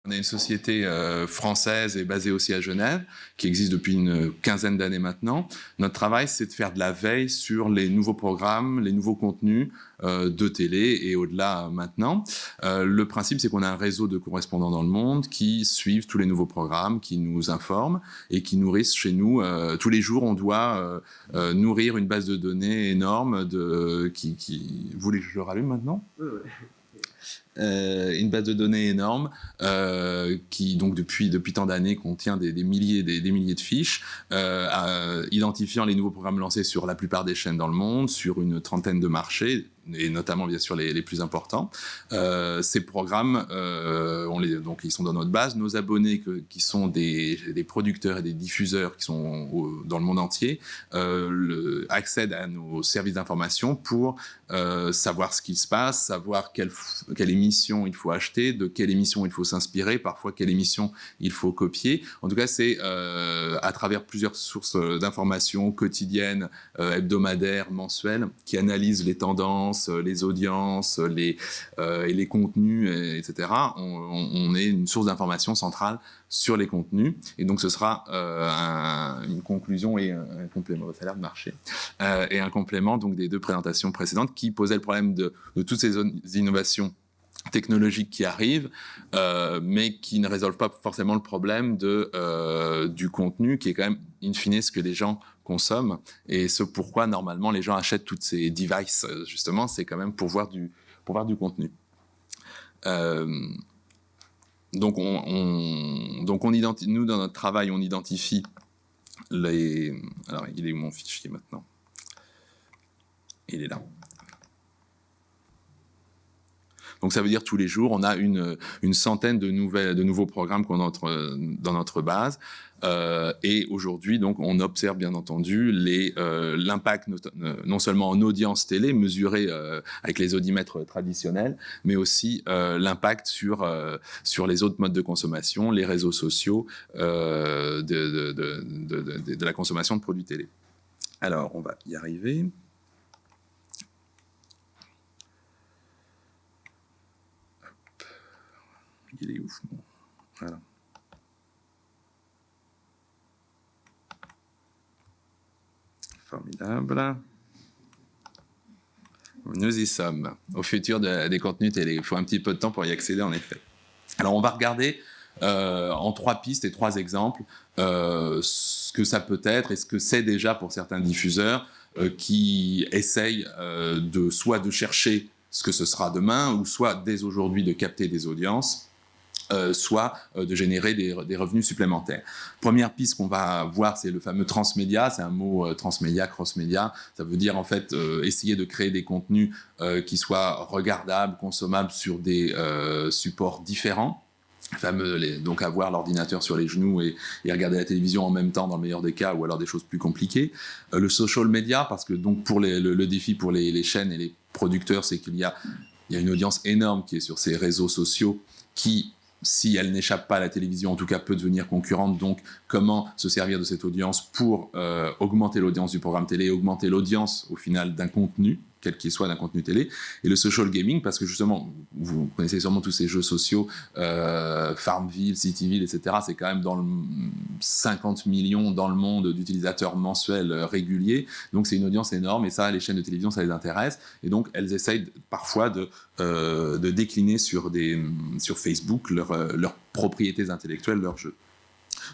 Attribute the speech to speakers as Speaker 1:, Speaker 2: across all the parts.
Speaker 1: On est une société française et basée aussi à Genève, qui existe depuis une quinzaine d'années maintenant. Notre travail, c'est de faire de la veille sur les nouveaux programmes, les nouveaux contenus de télé et au-delà maintenant. Le principe, c'est qu'on a un réseau de correspondants dans le monde qui suivent tous les nouveaux programmes, qui nous informent et qui nourrissent chez nous. Tous les jours, on doit nourrir une base de données énorme Vous voulez que je le rallume maintenant ?
Speaker 2: Oui.
Speaker 1: Une base de données énorme qui donc depuis tant d'années contient des milliers de fiches identifiant les nouveaux programmes lancés sur la plupart des chaînes dans le monde, sur une trentaine de marchés et notamment bien sûr les plus importants. Ces programmes, donc ils sont dans notre base. Nos abonnés qui sont des producteurs et des diffuseurs qui sont dans le monde entier accèdent à nos services d'information pour savoir ce qui se passe, savoir quelle émission il faut acheter, de quelle émission il faut s'inspirer, parfois quelle émission il faut copier. En tout cas, c'est à travers plusieurs sources d'informations quotidiennes, hebdomadaires, mensuelles, qui analysent les tendances, les audiences, et les contenus, etc. On est une source d'information centrale sur les contenus, et donc ce sera une conclusion et un complément, ça a l'air de marcher, et un complément donc des deux présentations précédentes qui posaient le problème de toutes ces innovations technologiques qui arrivent, mais qui ne résolvent pas forcément le problème du contenu, qui est quand même, in fine, ce que les gens consomment, et ce pourquoi, normalement, les gens achètent toutes ces devices, justement, c'est quand même pour voir du contenu. Donc, nous, dans notre travail, on identifie les... Alors, il est où mon fichier maintenant ? Il est là. Donc ça veut dire tous les jours, on a une centaine de nouveaux programmes qu'on a dans notre base. Et aujourd'hui, donc, on observe bien entendu l'impact non seulement en audience télé, mesuré avec les audimètres traditionnels, mais aussi l'impact sur les autres modes de consommation, les réseaux sociaux, de la consommation de produits télé. Alors, on va y arriver. Il est ouf. Bon. Voilà. Formidable. Nous y sommes. Au futur des contenus télé. Il faut un petit peu de temps pour y accéder, en effet. Alors, on va regarder en 3 pistes et 3 exemples ce que ça peut être et ce que c'est déjà pour certains diffuseurs qui essayent soit de chercher ce que ce sera demain, ou soit dès aujourd'hui de capter des audiences, soit de générer des revenus supplémentaires. Première piste qu'on va voir, c'est le fameux transmédia. C'est un mot transmédia, cross-média. Ça veut dire en fait essayer de créer des contenus qui soient regardables, consommables sur des supports différents. Donc avoir l'ordinateur sur les genoux et regarder la télévision en même temps dans le meilleur des cas, ou alors des choses plus compliquées. Le social media, parce que donc pour le défi pour les chaînes et les producteurs, c'est qu'il y a une audience énorme qui est sur ces réseaux sociaux qui, si elle n'échappe pas à la télévision, en tout cas peut devenir concurrente. Donc comment se servir de cette audience pour augmenter l'audience du programme télé, augmenter l'audience au final d'un contenu, quel qu'il soit, d'un contenu télé. Et le social gaming, parce que justement, vous connaissez sûrement tous ces jeux sociaux, Farmville, Cityville, etc. C'est quand même dans le 50 millions dans le monde d'utilisateurs mensuels réguliers. Donc c'est une audience énorme, et ça, les chaînes de télévision, ça les intéresse. Et donc elles essayent parfois de décliner sur Facebook leurs propriétés intellectuelles, leurs jeux.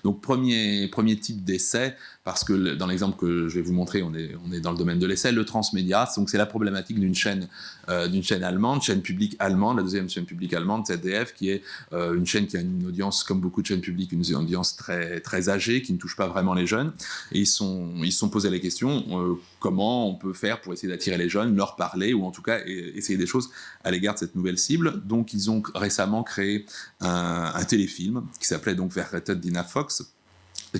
Speaker 1: Donc premier type d'essai, parce que dans l'exemple que je vais vous montrer, on est dans le domaine de l'essai, le transmédia. Donc c'est la problématique d'une chaîne allemande, chaîne publique allemande, la deuxième chaîne publique allemande, ZDF, qui est une chaîne qui a une audience, comme beaucoup de chaînes publiques, une audience très, très âgée, qui ne touche pas vraiment les jeunes. Et ils se sont posé la question, comment on peut faire pour essayer d'attirer les jeunes, leur parler, ou en tout cas essayer des choses à l'égard de cette nouvelle cible. Donc ils ont récemment créé un téléfilm qui s'appelait donc Verrettet Dina Fox,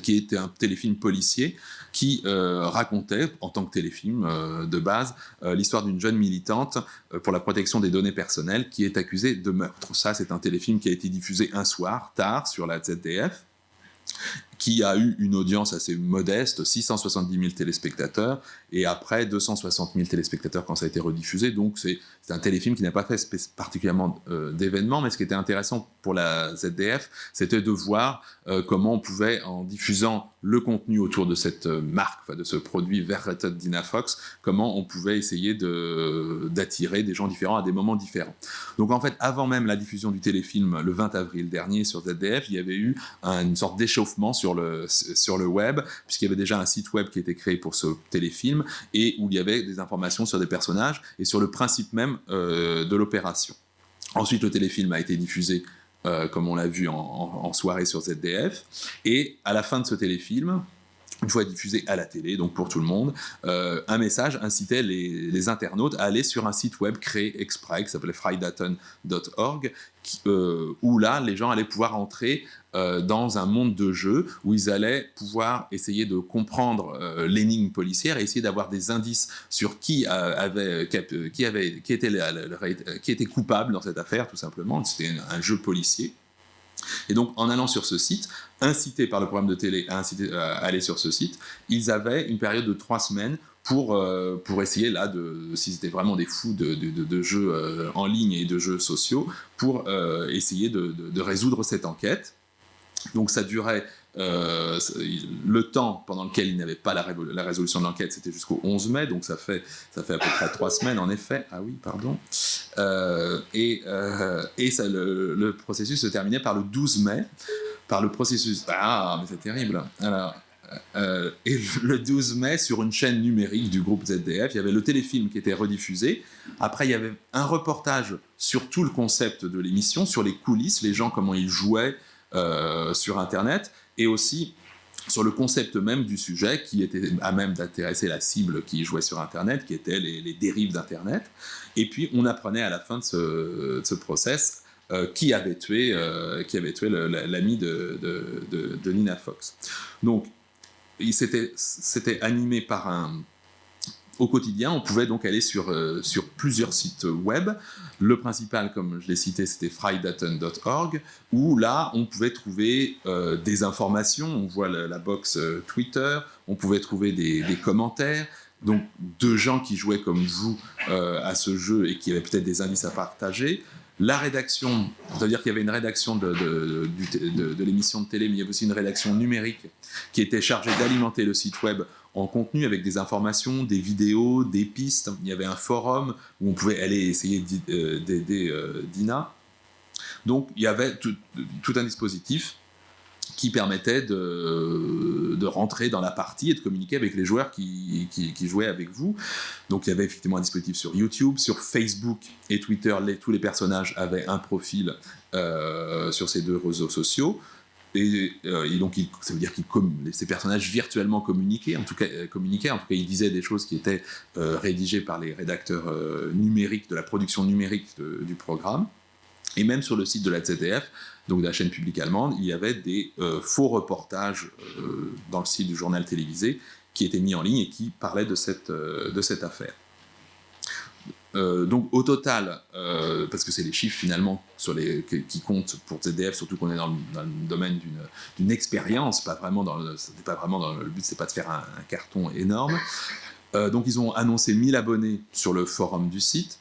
Speaker 1: qui était un téléfilm policier qui racontait, en tant que téléfilm de base, l'histoire d'une jeune militante pour la protection des données personnelles qui est accusée de meurtre. Ça, c'est un téléfilm qui a été diffusé un soir, tard, sur la ZDF. qui a eu une audience assez modeste, 670 000 téléspectateurs, et après 260 000 téléspectateurs quand ça a été rediffusé. Donc c'est un téléfilm qui n'a pas fait particulièrement d'événements, mais ce qui était intéressant pour la ZDF, c'était de voir comment on pouvait, en diffusant le contenu autour de cette marque, enfin de ce produit Verrated Dynafox, comment on pouvait essayer d'attirer des gens différents à des moments différents. Donc en fait, avant même la diffusion du téléfilm, le 20 avril dernier sur ZDF, il y avait eu une sorte d'échauffement sur le web, puisqu'il y avait déjà un site web qui était créé pour ce téléfilm, et où il y avait des informations sur des personnages et sur le principe même de l'opération. Ensuite, le téléfilm a été diffusé, comme on l'a vu en soirée sur ZDF, et à la fin de ce téléfilm, une fois diffusé à la télé, donc pour tout le monde, un message incitait les internautes à aller sur un site web créé exprès, qui s'appelait frydaton.org, où là, les gens allaient pouvoir entrer dans un monde de jeu, où ils allaient pouvoir essayer de comprendre l'énigme policière et essayer d'avoir des indices sur qui était coupable dans cette affaire, tout simplement. C'était un jeu policier. Et donc, en allant sur ce site, incités par le programme de télé à aller sur ce site, ils avaient une période de 3 semaines pour essayer, là, s'ils étaient vraiment des fous de jeux en ligne et de jeux sociaux, pour essayer de résoudre cette enquête. Donc ça durait, le temps pendant lequel il n'y avait pas la résolution de l'enquête, c'était jusqu'au 11 mai, donc ça fait à peu près 3 semaines en effet. Ah oui, pardon. Et le processus se terminait par le 12 mai, par le processus... Ah, mais c'est terrible. Alors, et le 12 mai, sur une chaîne numérique du groupe ZDF, il y avait le téléfilm qui était rediffusé. Après, il y avait un reportage sur tout le concept de l'émission, sur les coulisses, les gens, comment ils jouaient sur Internet, et aussi sur le concept même du sujet qui était à même d'intéresser la cible qui jouait sur Internet, qui étaient les dérives d'Internet. Et puis, on apprenait à la fin de ce process qui avait tué l'ami de Nina Fox. Donc, c'était animé par au quotidien, on pouvait donc aller sur plusieurs sites web. Le principal, comme je l'ai cité, c'était frydaton.org, où là, on pouvait trouver des informations. On voit la box Twitter, on pouvait trouver des commentaires, donc de gens qui jouaient comme vous à ce jeu et qui avaient peut-être des indices à partager. La rédaction, c'est-à-dire qu'il y avait une rédaction de l'émission de télé, mais il y avait aussi une rédaction numérique qui était chargée d'alimenter le site web en contenu avec des informations, des vidéos, des pistes. Il y avait un forum où on pouvait aller essayer d'aider Dina. Donc il y avait tout un dispositif qui permettait de rentrer dans la partie et de communiquer avec les joueurs qui jouaient avec vous. Donc il y avait effectivement un dispositif sur YouTube, sur Facebook et Twitter. Tous les personnages avaient un profil sur ces 2 réseaux sociaux. Et donc, ça veut dire que ces personnages virtuellement communiquaient. En tout cas, ils disaient des choses qui étaient rédigées par les rédacteurs numériques de la production numérique du programme. Et même sur le site de la ZDF, donc de la chaîne publique allemande, il y avait des faux reportages dans le site du journal télévisé qui étaient mis en ligne et qui parlaient de cette affaire. Donc au total, parce que c'est les chiffres finalement qui comptent pour ZDF, surtout qu'on est dans le domaine d'une expérience, le but c'est pas de faire un carton énorme. Donc ils ont annoncé 1000 abonnés sur le forum du site,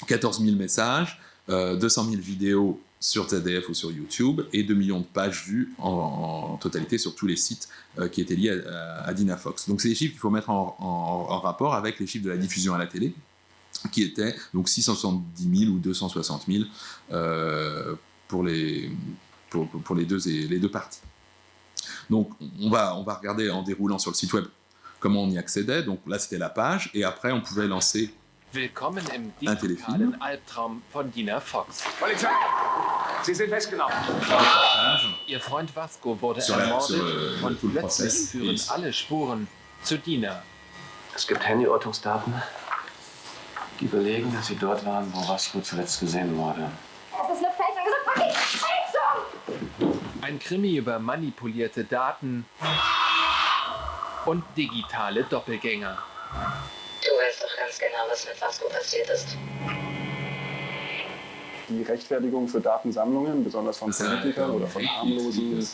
Speaker 1: 14 000 messages, 200 000 vidéos sur ZDF ou sur YouTube, et 2 millions de pages vues en totalité sur tous les sites qui étaient liés à Dynafox. Donc c'est des chiffres qu'il faut mettre en rapport avec les chiffres de la diffusion à la télé, qui étaient donc 670 000 ou 260 000 pour les deux parties. Donc on va regarder en déroulant sur le site web comment on y accédait. Donc là c'était la page, et après on pouvait lancer
Speaker 2: Willkommen im
Speaker 1: un téléfilm.
Speaker 2: Albtraum von Dina Fox.
Speaker 3: Polizei! Sie sind festgenommen.
Speaker 2: Ihr Freund Vasco wurde ermordet und plötzlich führen alle Spuren zu Dina.
Speaker 3: Es gibt Handyortungsdaten, die belegen, dass sie dort waren, wo Vasco zuletzt gesehen wurde.
Speaker 4: Das ist eine Fälschung. Fälschung!
Speaker 2: Ein Krimi über manipulierte Daten und digitale Doppelgänger.
Speaker 4: Du weißt doch ganz genau, was mit Vasco passiert ist.
Speaker 5: die Rechtfertigung für Datensammlungen, besonders von Politikern oder von harmlosen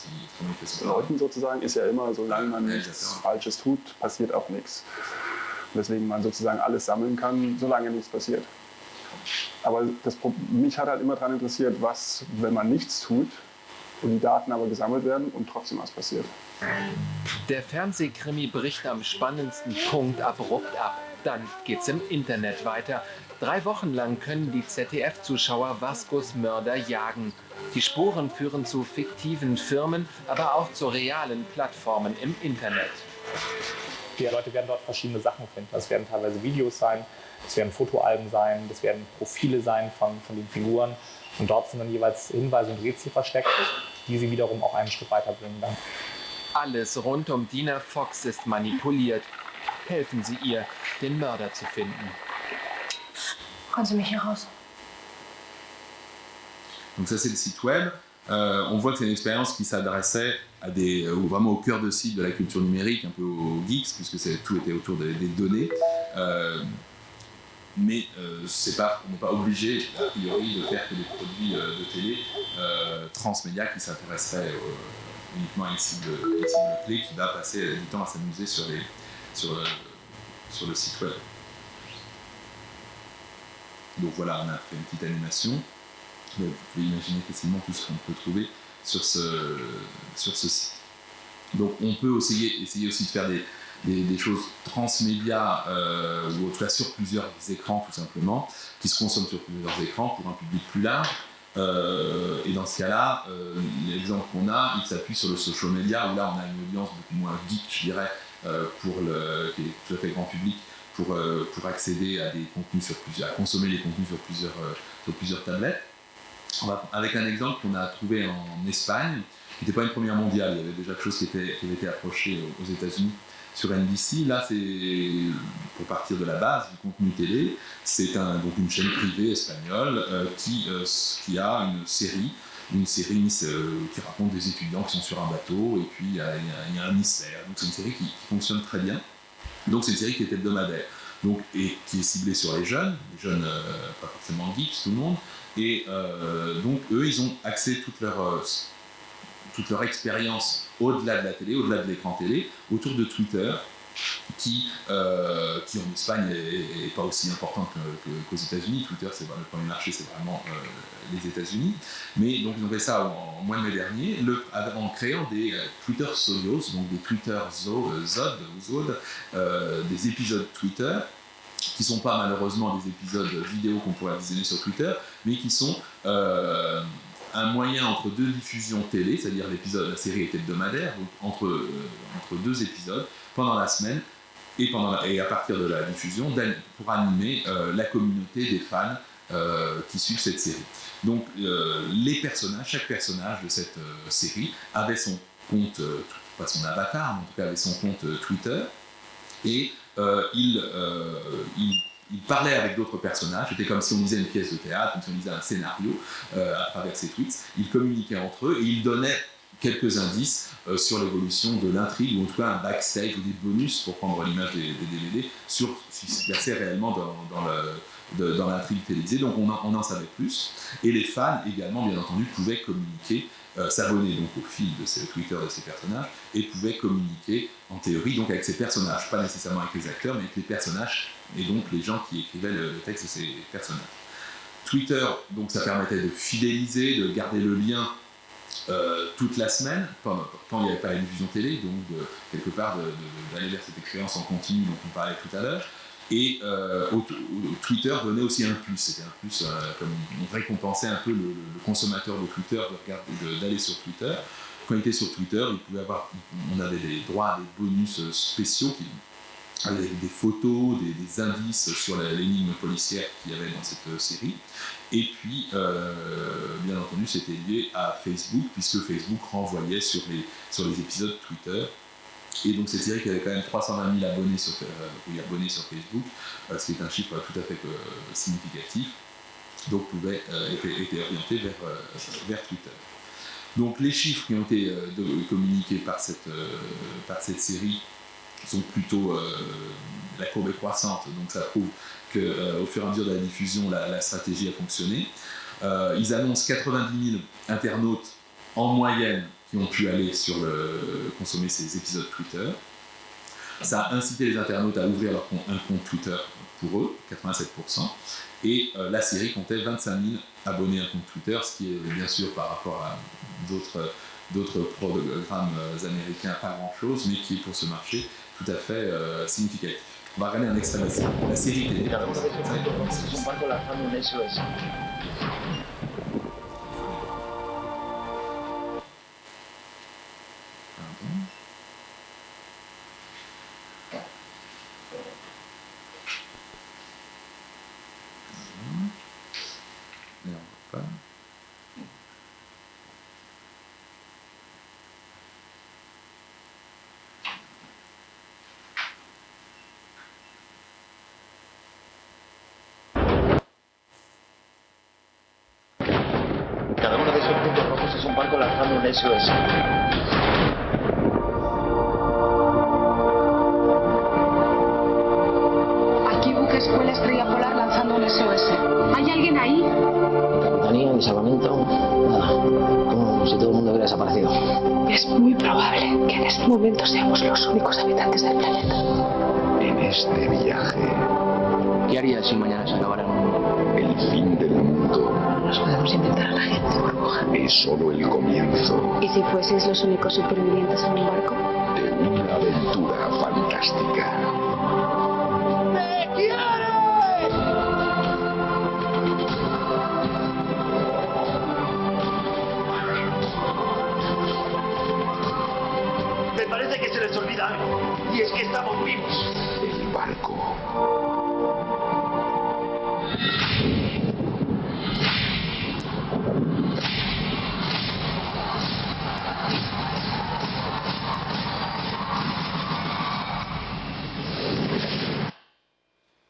Speaker 5: Leuten sozusagen, ist ja immer, solange man nichts Falsches tut, passiert auch nichts. Weswegen man sozusagen alles sammeln kann, solange nichts passiert. Aber mich hat halt immer daran interessiert, was, wenn man nichts tut und die Daten aber gesammelt werden und trotzdem was passiert.
Speaker 2: Der Fernsehkrimi bricht am spannendsten Punkt abrupt ab. Dann geht's im Internet weiter. 3 Wochen lang können die ZDF-Zuschauer Vascos Mörder jagen. Die Spuren führen zu fiktiven Firmen, aber auch zu realen Plattformen im Internet.
Speaker 6: Die Leute werden dort verschiedene Sachen finden. Das werden teilweise Videos sein, das werden Fotoalben sein, das werden Profile sein von den Figuren. Und dort sind dann jeweils Hinweise und Rätsel versteckt, die sie wiederum auch einen Schritt weiterbringen dann.
Speaker 2: Alles rund um Dina Fox ist manipuliert. Helfen Sie ihr, den Mörder zu finden.
Speaker 4: Conduis-moi hier raus.
Speaker 1: Donc ça c'est le site web. On voit que c'est une expérience qui s'adressait à vraiment au cœur de cible de la culture numérique, un peu aux geeks, puisque tout était autour des données. Mais on n'est pas obligé, a priori, de faire que des produits de télé transmédia qui s'intéresseraient uniquement à une cible clé qui va passer du temps à s'amuser sur le site web. Donc voilà, on a fait une petite animation. Vous pouvez imaginer facilement tout ce qu'on peut trouver sur ce site. Donc on peut essayer aussi de faire des choses transmédia, ou en tout cas sur plusieurs écrans tout simplement, qui se consomment sur plusieurs écrans pour un public plus large. Et dans ce cas-là, l'exemple qu'on a, il s'appuie sur le social media, où là on a une audience beaucoup moins geek, je dirais, qui est tout à fait grand public, pour accéder à des contenus à consommer les contenus sur plusieurs tablettes. Avec un exemple qu'on a trouvé en Espagne, qui n'était pas une première mondiale, il y avait déjà quelque chose qui avait été approché aux États-Unis sur NBC. Là, c'est, pour partir de la base du contenu télé, c'est donc une chaîne privée espagnole qui a une série qui raconte des étudiants qui sont sur un bateau, et puis il y a un mystère. Donc c'est une série qui fonctionne très bien. Donc c'est une série qui est hebdomadaire, et qui est ciblée sur les jeunes pas forcément geeks, tout le monde. Et donc eux, ils ont axé toute leur expérience au-delà de la télé, au-delà de l'écran télé, autour de Twitter, qui en Espagne est pas aussi important qu'aux États-Unis. Twitter, c'est le premier marché, c'est vraiment les États-Unis. Mais donc ils ont fait ça en mois de mai dernier, en créant des Twitter Studios, donc des Twitter Zod, des épisodes Twitter, qui ne sont pas malheureusement des épisodes vidéo qu'on pourrait visionner sur Twitter, mais qui sont un moyen entre 2 diffusions télé, c'est-à-dire la série est hebdomadaire, donc entre 2 épisodes pendant la semaine, et à partir de la diffusion, pour animer la communauté des fans qui suivent cette série. Donc chaque personnage de cette série avait son compte, pas son avatar, mais en tout cas avait son compte Twitter, et il parlait avec d'autres personnages. C'était comme si on lisait une pièce de théâtre, comme si on lisait un scénario à travers ses tweets. Ils communiquaient entre eux et ils donnaient quelques indices sur l'évolution de l'intrigue, ou en tout cas un backstage ou des bonus, pour prendre l'image des DVD, sur ce qui se passait réellement dans l'intrigue télévisée. Donc on en savait plus. Et les fans également, bien entendu, pouvaient communiquer, s'abonner donc au fil de ces Twitter de ces personnages, et pouvaient communiquer en théorie donc avec ces personnages, pas nécessairement avec les acteurs, mais avec les personnages, et donc les gens qui écrivaient le texte de ces personnages. Twitter, donc ça permettait de fidéliser, de garder le lien toute la semaine, quand il n'y avait pas la diffusion télé, donc quelque part d'aller vers cette expérience en continu dont on parlait tout à l'heure. Et Twitter donnait aussi un plus, c'était un plus, comme on récompensait un peu le consommateur de Twitter d'aller sur Twitter. Quand il était sur Twitter, on avait des droits à des bonus spéciaux avec des photos, des indices sur l'énigme policière qu'il y avait dans cette série. Et puis, bien entendu, c'était lié à Facebook, puisque Facebook renvoyait sur les épisodes Twitter. Et donc cette série qui avait quand même 320 000 abonnés sur Facebook, ce qui est un chiffre tout à fait significatif, donc était orienté vers Twitter. Donc les chiffres qui ont été communiqués par cette série sont plutôt, la courbe est croissante, donc ça prouve qu'au fur et à mesure de la diffusion, la stratégie a fonctionné. Ils annoncent 90 000 internautes en moyenne qui ont pu aller consommer ces épisodes Twitter. Ça a incité les internautes à ouvrir un compte Twitter pour eux, 87%. Et la série comptait 25 000 abonnés à un compte Twitter, ce qui est bien sûr par rapport à d'autres programmes américains pas grand-chose, mais qui est pour ce marché tout à fait significatif. On va regarder un extrait de la série télé.
Speaker 7: Cada uno de esos puntos rojos es un barco lanzando un SOS.
Speaker 8: Aquí buque escuela Estrella Polar lanzando un SOS. ¿Hay alguien ahí?
Speaker 7: Capitanía, mi salvamento, nada. Como si todo el mundo hubiera desaparecido.
Speaker 8: Es muy probable que en este momento seamos los únicos habitantes del planeta.
Speaker 9: En este viaje,
Speaker 7: ¿Qué harías si mañana se acabara el mundo?
Speaker 9: el fin del mundo
Speaker 8: Nos podemos inventar a la gente, burbuja.
Speaker 9: es solo el comienzo
Speaker 8: ¿Y si fueseis los únicos supervivientes en un barco?
Speaker 9: de una aventura fantástica.
Speaker 7: Me parece que se les olvida algo. Y es que estamos vivos.
Speaker 9: El barco.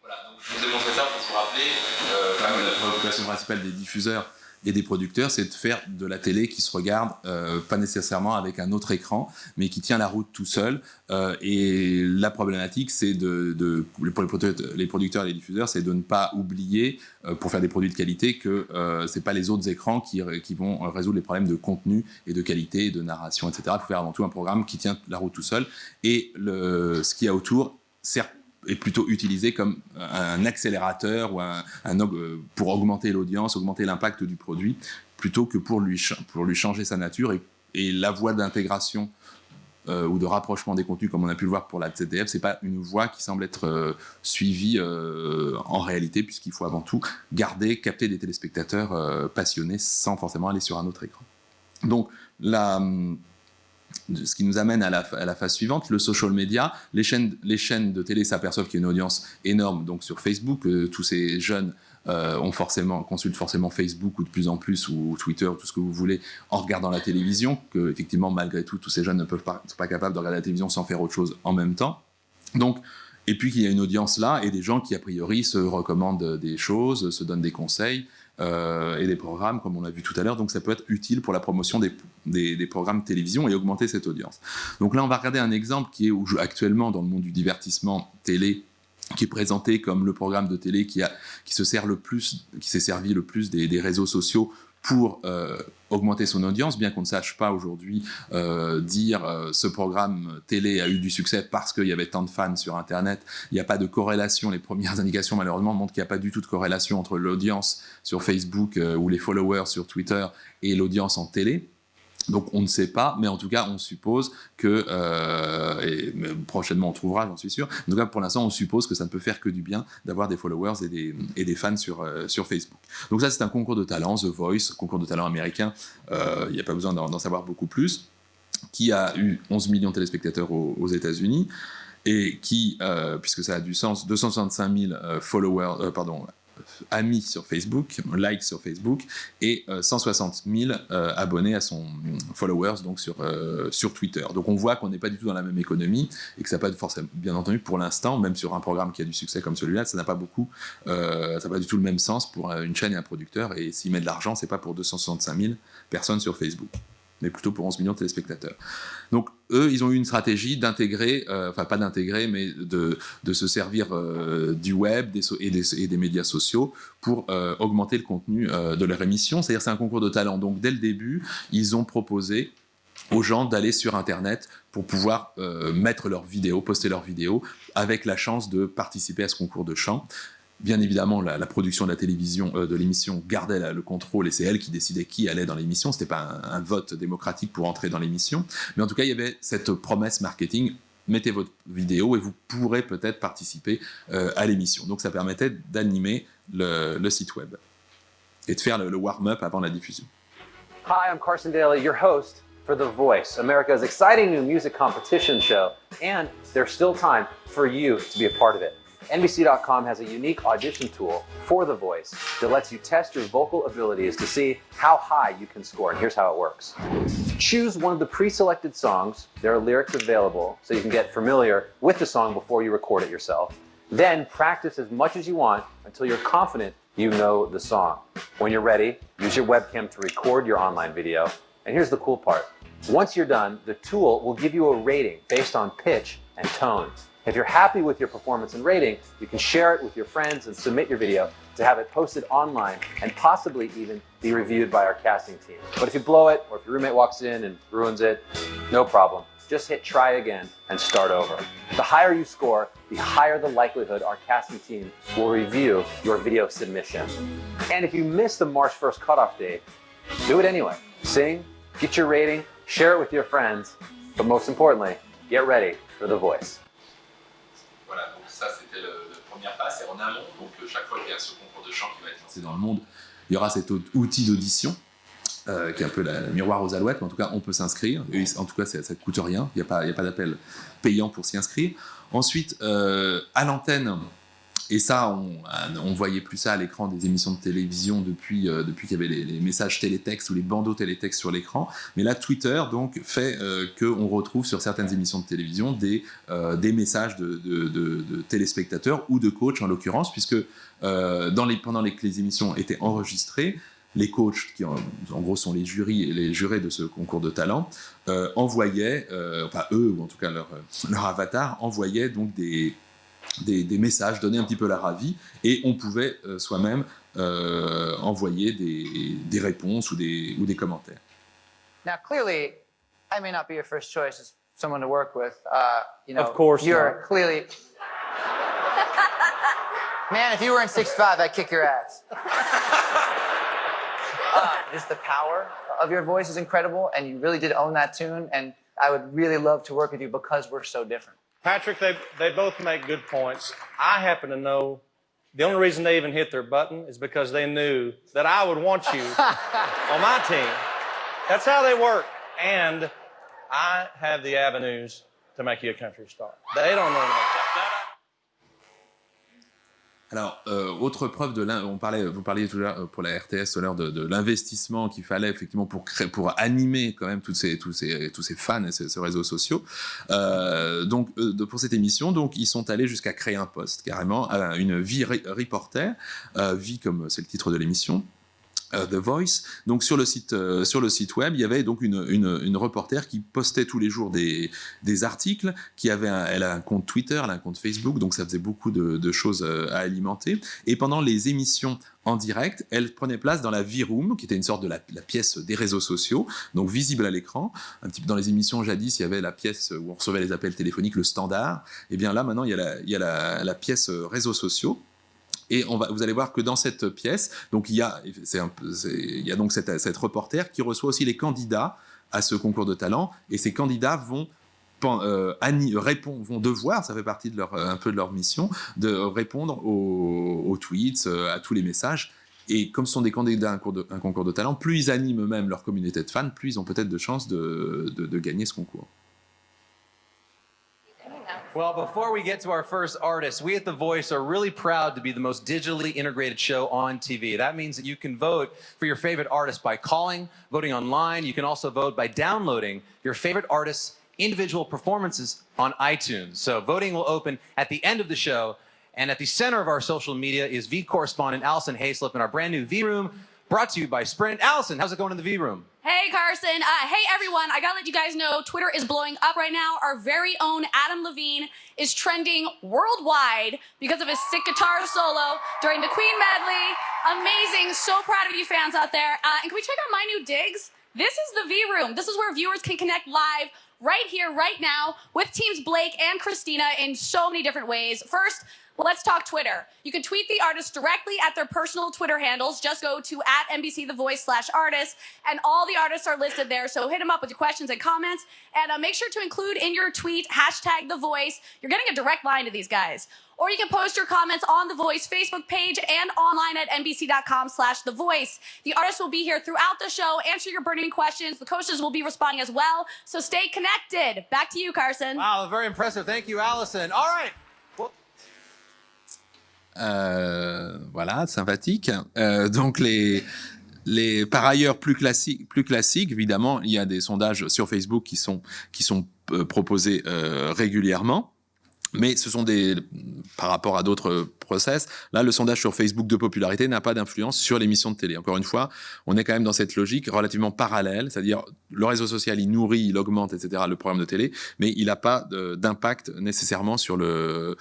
Speaker 1: Voilà, donc je vous ai montré ça pour se rappeler quand même la préoccupation principale des diffuseurs et des producteurs, c'est de faire de la télé qui se regarde pas nécessairement avec un autre écran, mais qui tient la route tout seul. Et la problématique, c'est pour les producteurs et les diffuseurs, c'est de ne pas oublier, pour faire des produits de qualité, que c'est pas les autres écrans qui vont résoudre les problèmes de contenu et de qualité, de narration, etc. Il faut faire avant tout un programme qui tient la route tout seul. Et ce qu'il y a autour est plutôt utilisé comme un accélérateur ou pour augmenter l'audience, augmenter l'impact du produit, plutôt que pour lui changer sa nature. Et la voie d'intégration ou de rapprochement des contenus, comme on a pu le voir pour la ZDF, c'est pas une voie qui semble être suivie en réalité, puisqu'il faut avant tout capter des téléspectateurs passionnés sans forcément aller sur un autre écran. Donc ce qui nous amène à la phase suivante, le social media. Les chaînes de télé s'aperçoivent qu'il y a une audience énorme donc sur Facebook. Tous ces jeunes consultent forcément Facebook ou de plus en plus, ou Twitter, ou tout ce que vous voulez, en regardant la télévision, que effectivement malgré tout, tous ces jeunes ne sont pas capables de regarder la télévision sans faire autre chose en même temps. Donc, et puis qu'il y a une audience là, et des gens qui a priori se recommandent des choses, se donnent des conseils, et des programmes, comme on l'a vu tout à l'heure. Donc ça peut être utile pour la promotion des programmes de télévision et augmenter cette audience. Donc là, on va regarder un exemple qui est actuellement dans le monde du divertissement télé, qui est présenté comme le programme de télé qui s'est servi le plus des réseaux sociaux pour augmenter son audience, bien qu'on ne sache pas aujourd'hui dire ce programme télé a eu du succès parce qu'il y avait tant de fans sur Internet. Il n'y a pas de corrélation. Les premières indications, malheureusement, montrent qu'il n'y a pas du tout de corrélation entre l'audience sur Facebook ou les followers sur Twitter et l'audience en télé. Donc on ne sait pas, mais en tout cas on suppose que, et prochainement on trouvera, j'en suis sûr, en tout cas pour l'instant on suppose que ça ne peut faire que du bien d'avoir des followers et des fans sur Facebook. Donc ça c'est un concours de talent, The Voice, concours de talent américain, il n'y a pas besoin d'en savoir beaucoup plus, qui a eu 11 millions de téléspectateurs aux États-Unis, et qui, puisque ça a du sens, 265 000 amis sur Facebook, likes sur Facebook, et 160 000 abonnés à son followers donc sur Twitter. Donc on voit qu'on n'est pas du tout dans la même économie, et que ça n'a pas forcément, bien entendu, pour l'instant, même sur un programme qui a du succès comme celui-là, ça n'a pas du tout le même sens pour une chaîne et un producteur, et s'il met de l'argent, c'est pas pour 265 000 personnes sur Facebook. mais plutôt pour 11 millions de téléspectateurs. Donc eux, ils ont eu une stratégie d'intégrer, enfin pas d'intégrer, mais de se servir du web et des médias sociaux pour augmenter le contenu de leur émission. C'est-à-dire c'est un concours de talent. Donc dès le début, ils ont proposé aux gens d'aller sur Internet pour pouvoir mettre leurs vidéos, poster leurs vidéos, avec la chance de participer à ce concours de chant. Bien évidemment, la production de la télévision, de l'émission, gardait le contrôle et c'est elle qui décidait qui allait dans l'émission. C'était pas un vote démocratique pour entrer dans l'émission. Mais en tout cas, il y avait cette promesse marketing. Mettez votre vidéo et vous pourrez peut-être participer à l'émission. Donc ça permettait d'animer le site web et de faire le warm-up avant la diffusion.
Speaker 10: Hi, I'm Carson Daly, your host for The Voice, America's exciting new music competition show. And there's still time for you to be a part of it. NBC.com has a unique audition tool for The Voice that lets you test your vocal abilities to see how high you can score. And here's how it works. Choose one of the pre-selected songs. There are lyrics available, so you can get familiar with the song before you record it yourself. Then practice as much as you want until you're confident you know the song. When you're ready, use your webcam to record your online video. And here's the cool part. Once you're done, the tool will give you a rating based on pitch and tone. If you're happy with your performance and rating, you can share it with your friends and submit your video to have it posted online and possibly even be reviewed by our casting team. But if you blow it, or if your roommate walks in and ruins it, no problem. Just hit try again and start over. The higher you score, the higher the likelihood our casting team will review your video submission. And if you miss the March 1st cutoff date, do it anyway. Sing, get your rating, share it with your friends, but most importantly, get ready for The Voice.
Speaker 1: Voilà, donc ça c'était la première phase, c'est en amont, donc chaque fois qu'il y a ce concours de chant qui va être lancé dans le monde, il y aura cet outil d'audition, qui est un peu le miroir aux alouettes, mais en tout cas on peut s'inscrire, et en tout cas ça ne coûte rien, il n'y a pas d'appel payant pour s'y inscrire. Ensuite, à l'antenne, et ça on voyait plus ça à l'écran des émissions de télévision depuis qu'il y avait les messages télétextes ou les bandeaux télétextes sur l'écran, mais là Twitter donc fait qu'on retrouve sur certaines émissions de télévision des messages de téléspectateurs ou de coachs en l'occurrence, puisque pendant que les émissions étaient enregistrées, les coachs, qui en gros sont les jurés de ce concours de talent, envoyaient, enfin eux ou en tout cas leur avatar, envoyaient donc des messages, donner un petit peu leur avis, et on pouvait soi-même envoyer des réponses ou des commentaires.
Speaker 11: Now, clearly, I may not be your first choice as someone to work with. You know,
Speaker 10: of course
Speaker 11: you're
Speaker 10: not.
Speaker 11: Clearly. Man, if you were in 6'5", I'd kick your ass. Just the power of your voice is incredible, and you really did own that tune, and I would really love to work with you because we're so different.
Speaker 12: Patrick, they both make good points. I happen to know the only reason they even hit their button is because they knew that I would want you on my team. That's how they work. And I have the avenues to make you a country star. They don't know anything about that.
Speaker 1: Alors, autre preuve vous parliez tout à l'heure pour la RTS tout à l'heure de l'investissement qu'il fallait effectivement pour animer quand même tous ces fans et ces réseaux sociaux. Donc, pour cette émission, donc ils sont allés jusqu'à créer un poste carrément, une vie reporter, vie comme c'est le titre de l'émission. The Voice. Donc sur le site web, il y avait donc une reporter qui postait tous les jours des articles, elle a un compte Twitter, elle a un compte Facebook, donc ça faisait beaucoup de choses à alimenter. Et pendant les émissions en direct, elle prenait place dans la V-Room, qui était une sorte de la pièce des réseaux sociaux, donc visible à l'écran. Un petit peu dans les émissions jadis, il y avait la pièce où on recevait les appels téléphoniques, le standard. Et bien là, maintenant, il y a la pièce réseaux sociaux. Et vous allez voir que dans cette pièce, donc il y a donc cette reporter qui reçoit aussi les candidats à ce concours de talent, et ces candidats vont devoir, ça fait partie de un peu de leur mission, de répondre aux tweets, à tous les messages. Et comme ce sont des candidats à un concours de talent, plus ils animent eux-mêmes leur communauté de fans, plus ils ont peut-être de chances de gagner ce concours.
Speaker 13: Well, before we get to our first artist, we at The Voice are really proud to be the most digitally integrated show on TV. That means that you can vote for your favorite artist by calling, voting online. You can also vote by downloading your favorite artist's individual performances on iTunes. So voting will open at the end of the show. And at the center of our social media is V correspondent Allison Hayslip in our brand new V Room, brought to you by Sprint. Allison, how's it going in the V-Room?
Speaker 14: Hey, Carson. Hey, everyone. I gotta let you guys know Twitter is blowing up right now. Our very own Adam Levine is trending worldwide because of his sick guitar solo during the Queen medley. Amazing. So proud of you fans out there. And can we check out my new digs? This is the V-Room. This is where viewers can connect live right here, right now, with teams Blake and Christina in so many different ways. First, let's talk Twitter. You can tweet the artists directly at their personal Twitter handles. Just go to @NBCTheVoice/artists, and all the artists are listed there. So hit them up with your questions and comments, and make sure to include in your tweet #TheVoice. You're getting a direct line to these guys. Or you can post your comments on The Voice Facebook page and online at NBC.com/TheVoice. The artists will be here throughout the show, answer your burning questions. The coaches will be responding as well. So stay connected. Back to you, Carson.
Speaker 13: Wow, very impressive. Thank you, Allison. All right.
Speaker 1: Voilà, sympathique. Donc par ailleurs plus classiques, évidemment, il y a des sondages sur Facebook qui sont proposés régulièrement. Mais ce sont par rapport à d'autres process, là, le sondage sur Facebook de popularité n'a pas d'influence sur l'émission de télé. Encore une fois, on est quand même dans cette logique relativement parallèle, c'est-à-dire le réseau social, il nourrit, il augmente, etc., le programme de télé, mais il n'a pas d'impact nécessairement sur le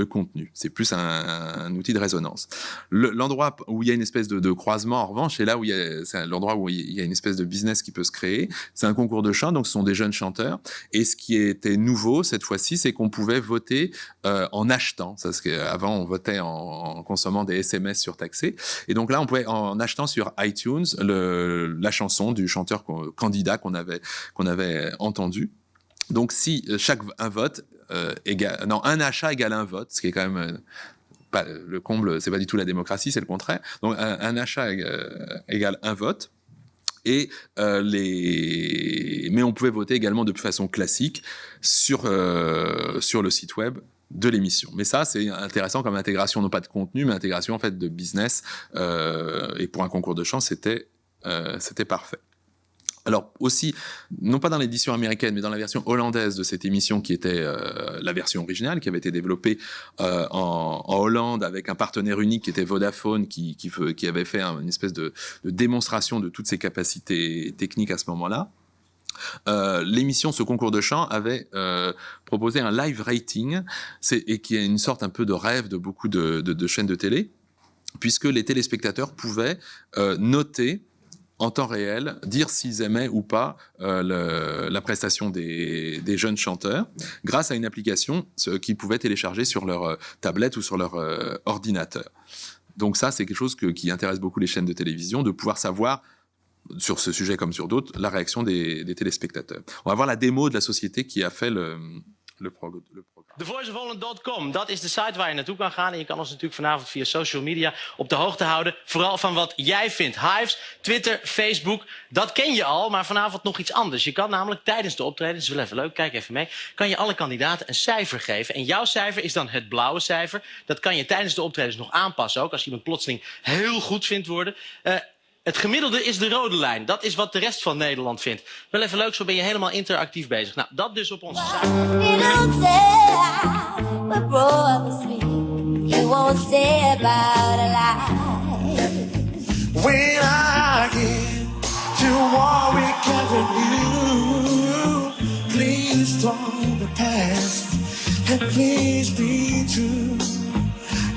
Speaker 1: contenu. C'est plus un outil de résonance. L'endroit où il y a une espèce de croisement, en revanche, c'est là où c'est l'endroit où il y a une espèce de business qui peut se créer. C'est un concours de chant, donc ce sont des jeunes chanteurs. Et ce qui était nouveau cette fois-ci, c'est qu'on pouvait voter en achetant. Parce qu'avant, on votait en consommant des SMS surtaxés. Et donc là, on pouvait, en achetant sur iTunes la chanson du chanteur candidat qu'on avait entendu. Donc si un achat égale un vote, ce qui est quand même le comble, c'est pas du tout la démocratie, c'est le contraire. Donc un achat égale un vote. Mais on pouvait voter également de façon classique sur le site web de l'émission. Mais ça, c'est intéressant comme intégration, non pas de contenu, mais intégration en fait de business. Et pour un concours de chant, c'était parfait. Alors aussi, non pas dans l'édition américaine, mais dans la version hollandaise de cette émission qui était la version originale, qui avait été développée en Hollande avec un partenaire unique qui était Vodafone, qui avait fait une espèce de démonstration de toutes ses capacités techniques à ce moment-là. L'émission, ce concours de chant, avait proposé un live rating, et qui est une sorte un peu de rêve de beaucoup de chaînes de télé, puisque les téléspectateurs pouvaient noter en temps réel, dire s'ils aimaient ou pas la prestation des jeunes chanteurs, grâce à une application qu'ils pouvaient télécharger sur leur tablette ou sur leur ordinateur. Donc ça, c'est quelque chose qui intéresse beaucoup les chaînes de télévision, de pouvoir savoir, sur ce sujet comme sur d'autres, la réaction des téléspectateurs. On va voir la démo de la société qui a fait le programme.
Speaker 15: TheVoiceOfHolland.com, dat is de site waar je naartoe kan gaan. En je kan ons natuurlijk vanavond via social media op de hoogte houden. Vooral van wat jij vindt. Hives, Twitter, Facebook, dat ken je al. Maar vanavond nog iets anders. Je kan namelijk tijdens de optredens, dat is wel even leuk, kijk even mee. Kan je alle kandidaten een cijfer geven. En jouw cijfer is dan het blauwe cijfer. Dat kan je tijdens de optredens nog aanpassen ook. Als je iemand plotseling heel goed vindt worden. Het gemiddelde is de rode lijn. Dat is wat de rest van Nederland vindt. Wel even leuk, zo ben je helemaal interactief bezig. Nou, dat dus op onze site.
Speaker 16: When I get to Warwick Avenue, please don't the past and please be true.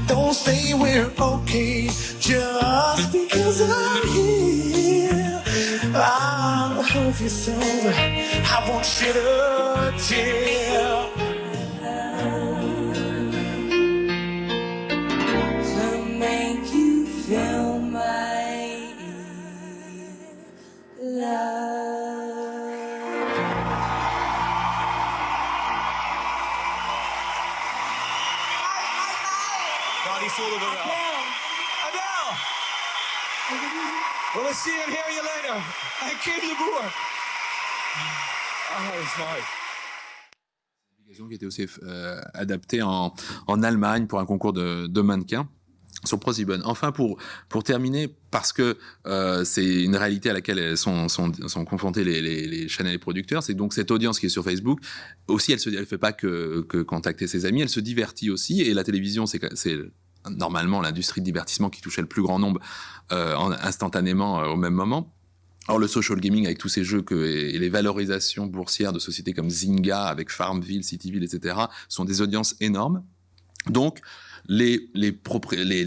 Speaker 16: Don't say we're okay just because I'm here. I'll love you so, I won't shed a tear. To make you feel my love.
Speaker 17: Die voelden we wel. Adele! We'll see you and hear you later. En Kim de Boer. Oh, dat is mooi.
Speaker 1: Qui était aussi adaptée en Allemagne pour un concours de mannequins sur ProSieben. Enfin, pour terminer, parce que c'est une réalité à laquelle sont confrontés les chaînes et les producteurs, c'est donc cette audience qui est sur Facebook, aussi elle fait pas que contacter ses amis, elle se divertit aussi, et la télévision c'est normalement l'industrie de divertissement qui touchait le plus grand nombre instantanément au même moment. Or, le social gaming, avec tous ces jeux et les valorisations boursières de sociétés comme Zynga, avec Farmville, Cityville, etc., sont des audiences énormes. Donc, les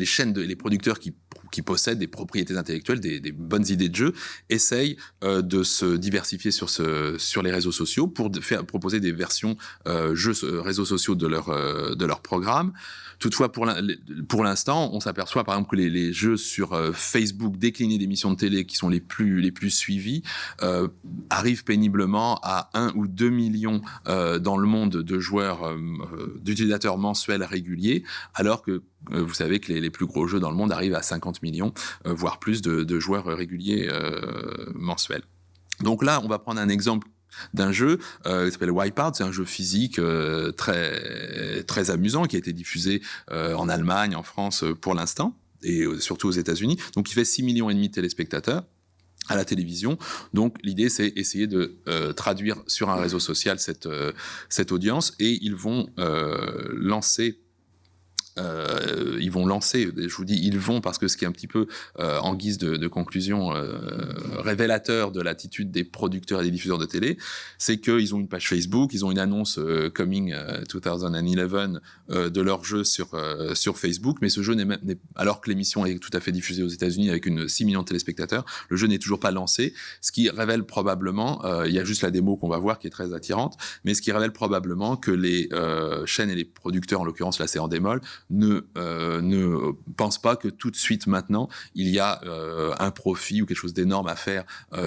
Speaker 1: chaînes, les producteurs qui possèdent des propriétés intellectuelles, des bonnes idées de jeu, essayent de se diversifier sur les réseaux sociaux pour proposer des versions jeux réseaux sociaux de leur programme. Toutefois, pour l'instant, on s'aperçoit par exemple que les jeux sur Facebook déclinés d'émissions de télé qui sont les plus suivis arrivent péniblement à 1 ou 2 millions dans le monde de joueurs, d'utilisateurs mensuels réguliers, alors que vous savez que les plus gros jeux dans le monde arrivent à 50 millions, voire plus de joueurs réguliers mensuels. Donc là, on va prendre un exemple d'un jeu qui s'appelle Wipeout. C'est un jeu physique très, très amusant qui a été diffusé en Allemagne, en France pour l'instant, et surtout aux États-Unis. Donc il fait 6,5 millions de téléspectateurs à la télévision. Donc l'idée, c'est essayer de traduire sur un réseau social cette audience, et ils vont lancer, je vous dis ils vont parce que ce qui est un petit peu en guise de conclusion révélateur de l'attitude des producteurs et des diffuseurs de télé, c'est qu'ils ont une page Facebook, ils ont une annonce Coming 2011 de leur jeu sur Facebook, mais ce jeu alors que l'émission est tout à fait diffusée aux États-Unis avec 6 millions de téléspectateurs, le jeu n'est toujours pas lancé, ce qui révèle probablement, il y a juste la démo qu'on va voir qui est très attirante, mais ce qui révèle probablement que les chaînes et les producteurs, en l'occurrence là c'est Endemol, ne pense pas que tout de suite maintenant il y a un profit ou quelque chose d'énorme à faire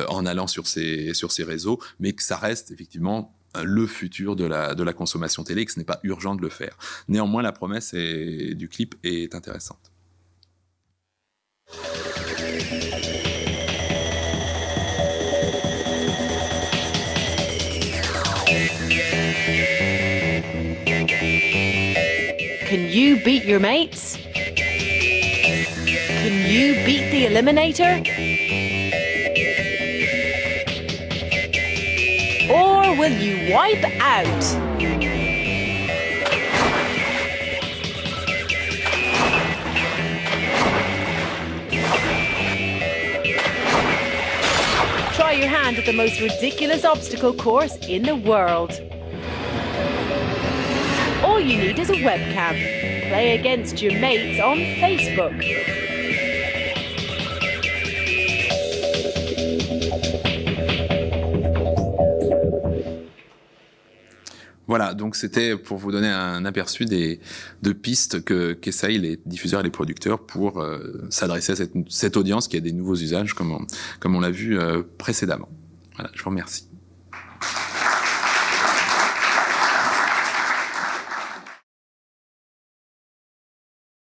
Speaker 1: en allant sur ces réseaux, mais que ça reste effectivement le futur de la consommation télé, et que ce n'est pas urgent de le faire. Néanmoins, la promesse du clip est intéressante.
Speaker 18: Can you beat your mates? Can you beat the Eliminator? Or will you wipe out? Try your hand at the most ridiculous obstacle course in the world. All you need is a webcam. Play against your mates on Facebook.
Speaker 1: Voilà, donc c'était pour vous donner un aperçu de pistes qu'essayent les diffuseurs et les producteurs pour s'adresser à cette audience qui a des nouveaux usages, comme on l'a vu précédemment. Voilà, je vous remercie.